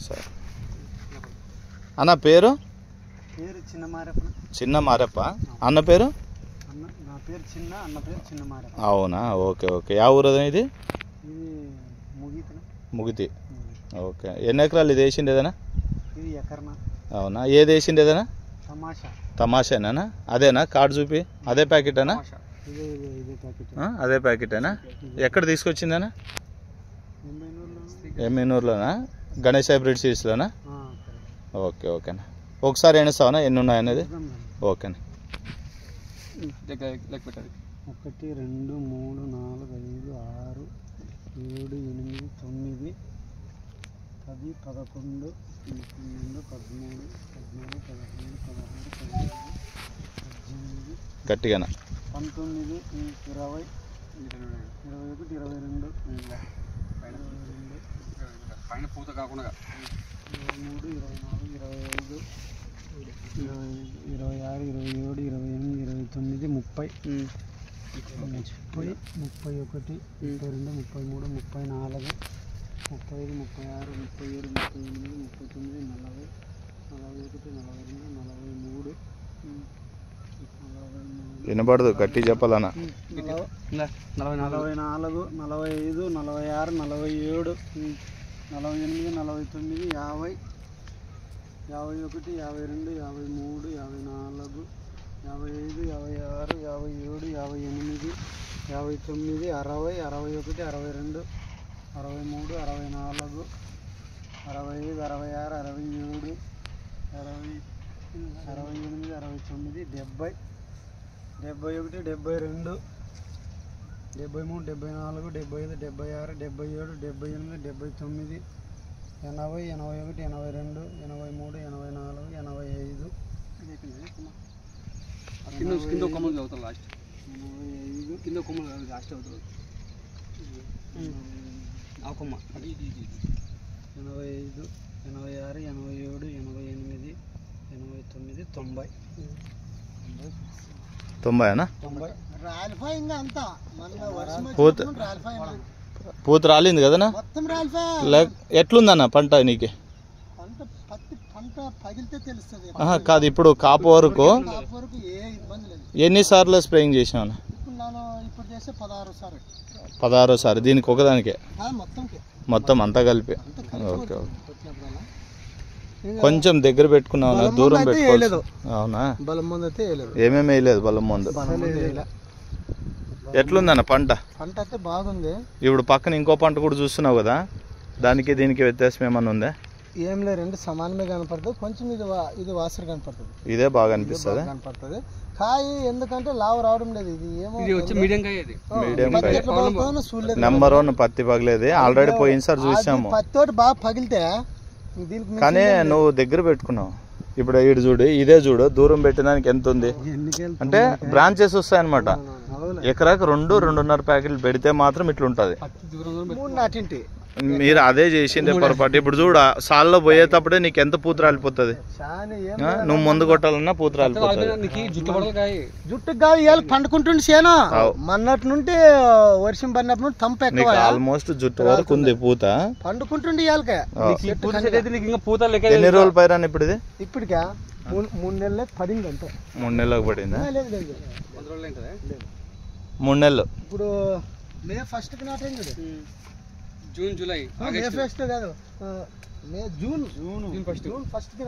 సరే అన్న పేరు? పేరు చిన్న మారప్ప. చిన్న మారప్ప. అన్న పేరు? నా పేరు చిన్న, అన్న పేరు చిన్న మారప్ప. అవునా, ఓకే ఓకే. యా ఊరు ఇది? ఇది ముగితి. ఓకే. ఎన్ని ఎకరాలు ఇది వేసిండు ఏదైనా? ఇది ఎకరనా. అవునా, ఏది వేసిండు ఏదైనా? తమాషానా? అదేనా? కార్డు చూపి. అదే ప్యాకెటేనా? అదే ప్యాకెటేనా? ఎక్కడ తీసుకొచ్చిందనా? ఎమ్మెనూరులోనా? గణేష్ హైబ్రిడ్ సీడ్స్లోనా? ఓకే ఓకేనా. ఒకసారి ఎన్నిస్తావనా ఎన్ని ఉన్నాయనేది? ఓకేనా. 1 2 3 4 5 6 7 8 9 10 11 12 13 14 15 16 17 18 గట్టిగానా? 19 20 21 22 పైన పూత కాకుండా 23 24 25 26 27 28 29 30 31 32 34 35 36 37 38 39 40 వినపడదు, గట్టి చెప్పాలన్నా. 44 45 46 47 48 49 50 51 52 53 54 55 56 57 58 59 60 61 62 63 64 65 66 67 68 69 70 71 72 73 74 75 76 77 78 79 80 81 82 83 84 85 కింద కొమ్మలు చదువుతాం లాస్ట్. 85 కింద కొమ్మలు లాస్ట్ అవుతుంది ఆ కొమ్మ. 85 86 87 88 89 90 90. పూత రాలింది కదనా? ఎట్లుందన్న పంట నీకు? కాదు, ఇప్పుడు కాపు వరకు ఎన్నిసార్లు స్ప్రేయింగ్ చేసినావు? 16సారి. దీనికి ఒకదానికే మొత్తం అంతా కలిపి? Okay okay. కొంచెం దగ్గర పెట్టుకున్నావు, దూరం పెట్టుకోలేదు. అవునా? ఏమేమి వేయలేదు బలం మందు? ఎట్లుందన్న పంట? పంట అయితే బాగుంది. ఇప్పుడు పక్కన ఇంకో పంట కూడా చూస్తున్నావు కదా, దానికి దీనికి వ్యత్యాసం ఏమన్నా ఉందా? ఏం లేదు, రెండు సమానమే కనపడుతుంది. కొంచెం ఇది వాసన కనపడుతుంది. ఇదే బాగా అనిపిస్తుంది. కాయ ఎందుకంటే లావు రావడం లేదు. ఇది ఏమో మీడియం కాయ. నెంబర్ 1 పత్తి పగిలేది. ఆల్రెడీ పోయినసారి చూసాము. పత్తి తోటి బాగా పగిలితే, కానీ నువ్వు దగ్గర పెట్టుకున్నావు. ఇప్పుడు ఈడు చూడు, ఇదే చూడు, దూరం పెట్టడానికి ఎంత ఉంది అంటే బ్రాంచెస్ వస్తాయి అనమాట. ఎకరాకు 2-2.5 ప్యాకెట్లు పెడితే మాత్రం ఇట్లుంటది. మీరు అదే చేసిండే పొరపాటు. ఇప్పుడు చూడ సాల్లో పోయేటప్పుడే నీకు ఎంత పూత రాలిపోతుంది. నువ్వు ముందు కొట్టాలన్నా పూత రాలిపోతుంది. జుట్టు కాదు పండుకుంటుండే సేను మొన్నటి నుండి వర్షం పడినప్పుడు నుండి తంప ఆల్మోస్ట్ జుట్టు వరకు ఉంది పూత. పండుకుంటుండే ఎన్ని రోజులు పైరాను ఇప్పుడు? ఇది ఇప్పటికా 3 నెలలకు పడింది. అంతే 3 నెలలకు పడిందా? 3 నెలలు. ఇప్పుడు మే 1కి నాటేం కదా. జూన్ జూలై మే 1 కాదు, మే జూన్ 1కి